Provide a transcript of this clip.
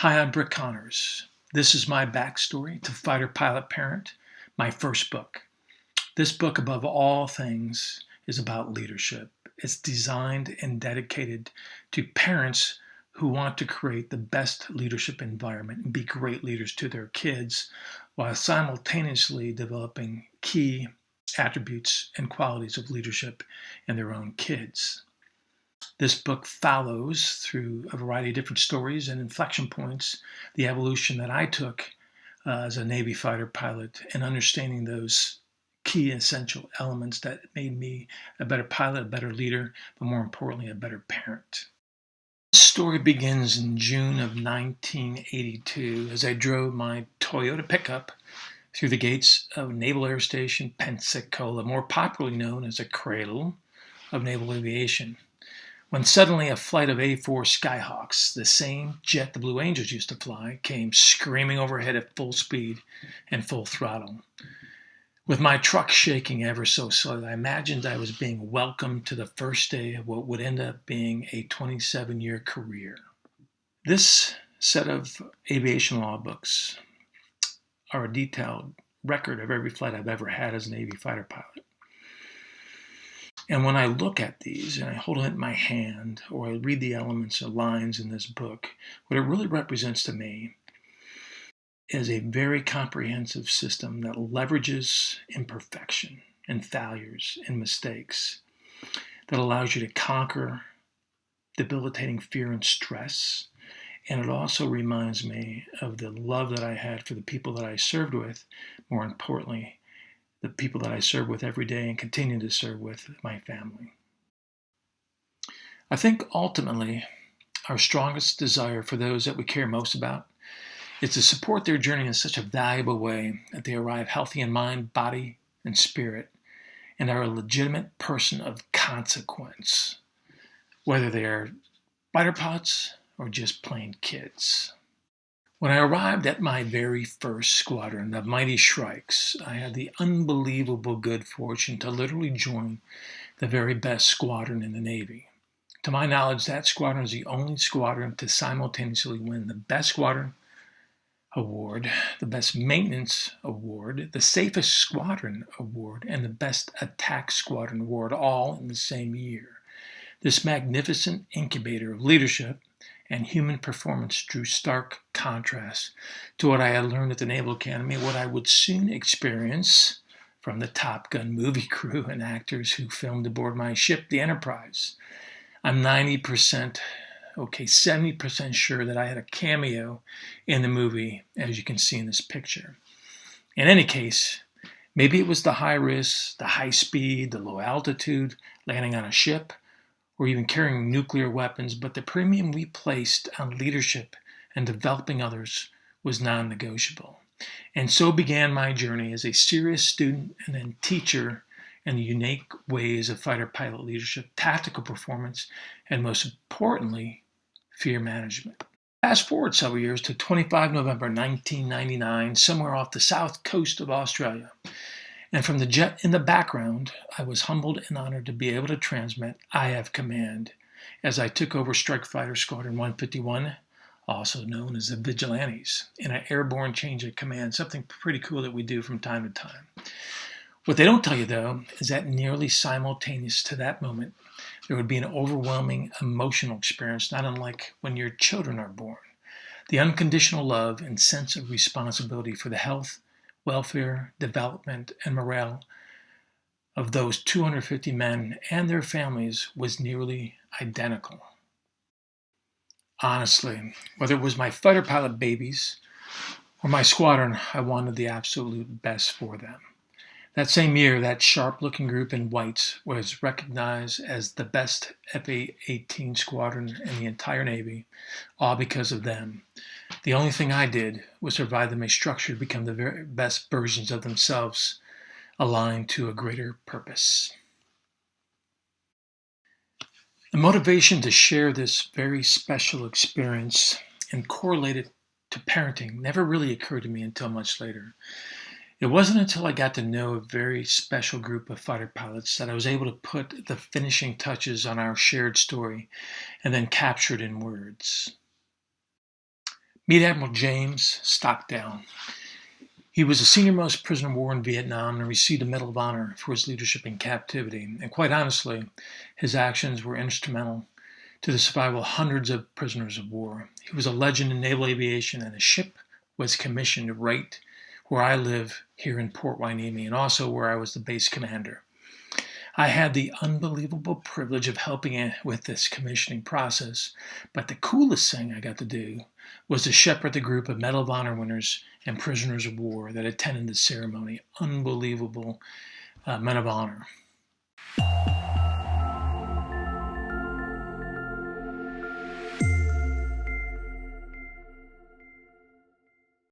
Hi, I'm Brick Connors. This is my backstory to Fighter Pilot Parent, my first book. This book, above all things, is about leadership. It's designed and dedicated to parents who want to create the best leadership environment and be great leaders to their kids while simultaneously developing key attributes and qualities of leadership in their own kids. This book follows, through a variety of different stories and inflection points, the evolution that I took as a Navy fighter pilot and understanding those key essential elements that made me a better pilot, a better leader, but more importantly, a better parent. This story begins in June of 1982 as I drove my Toyota pickup through the gates of Naval Air Station Pensacola, more popularly known as the Cradle of Naval Aviation, when suddenly a flight of A-4 Skyhawks, the same jet the Blue Angels used to fly, came screaming overhead at full speed and full throttle. With my truck shaking ever so slightly, I imagined I was being welcomed to the first day of what would end up being a 27-year career. This set of aviation law books are a detailed record of every flight I've ever had as a Navy fighter pilot. And when I look at these and I hold it in my hand or I read the elements or lines in this book, what it really represents to me is a very comprehensive system that leverages imperfection and failures and mistakes, that allows you to conquer debilitating fear and stress. And it also reminds me of the love that I had for the people that I served with, more importantly, the people that I serve with every day and continue to serve with, my family. I think ultimately our strongest desire for those that we care most about is to support their journey in such a valuable way that they arrive healthy in mind, body, and spirit, and are a legitimate person of consequence, whether they are fighter pilots or just plain kids. When I arrived at my very first squadron, the Mighty Shrikes, I had the unbelievable good fortune to literally join the very best squadron in the Navy. To my knowledge, that squadron is the only squadron to simultaneously win the Best Squadron Award, the Best Maintenance Award, the Safest Squadron Award, and the Best Attack Squadron Award, all in the same year. This magnificent incubator of leadership and human performance drew stark contrast to what I had learned at the Naval Academy, what I would soon experience from the Top Gun movie crew and actors who filmed aboard my ship, the Enterprise. I'm 70% sure that I had a cameo in the movie, as you can see in this picture. In any case, maybe it was the high risk, the high speed, the low altitude, landing on a ship, or even carrying nuclear weapons, but the premium we placed on leadership and developing others was non-negotiable. And so began my journey as a serious student and then teacher in the unique ways of fighter pilot leadership, tactical performance, and most importantly, fear management. Fast forward several years to 25 November 1999, somewhere off the south coast of Australia. And from the jet in the background, I was humbled and honored to be able to transmit "I have command" as I took over Strike Fighter Squadron 151, also known as the Vigilantes, in an airborne change of command, something pretty cool that we do from time to time. What they don't tell you, though, is that nearly simultaneous to that moment, there would be an overwhelming emotional experience, not unlike when your children are born. The unconditional love and sense of responsibility for the health, welfare, development, and morale of those 250 men and their families was nearly identical. Honestly, whether it was my fighter pilot babies or my squadron, I wanted the absolute best for them. That same year, that sharp-looking group in whites was recognized as the best F-18 squadron in the entire Navy, all because of them. The only thing I did was provide them a structure to become the very best versions of themselves, aligned to a greater purpose. The motivation to share this very special experience and correlate it to parenting never really occurred to me until much later. It wasn't until I got to know a very special group of fighter pilots that I was able to put the finishing touches on our shared story and then capture it in words. Meet Admiral James Stockdale. He was a senior-most prisoner of war in Vietnam and received a Medal of Honor for his leadership in captivity. And quite honestly, his actions were instrumental to the survival of hundreds of prisoners of war. He was a legend in naval aviation, and his ship was commissioned right where I live here in Port Hueneme, and also where I was the base commander. I had the unbelievable privilege of helping with this commissioning process, but the coolest thing I got to do was to shepherd the group of Medal of Honor winners and prisoners of war that attended the ceremony. Unbelievable men of honor.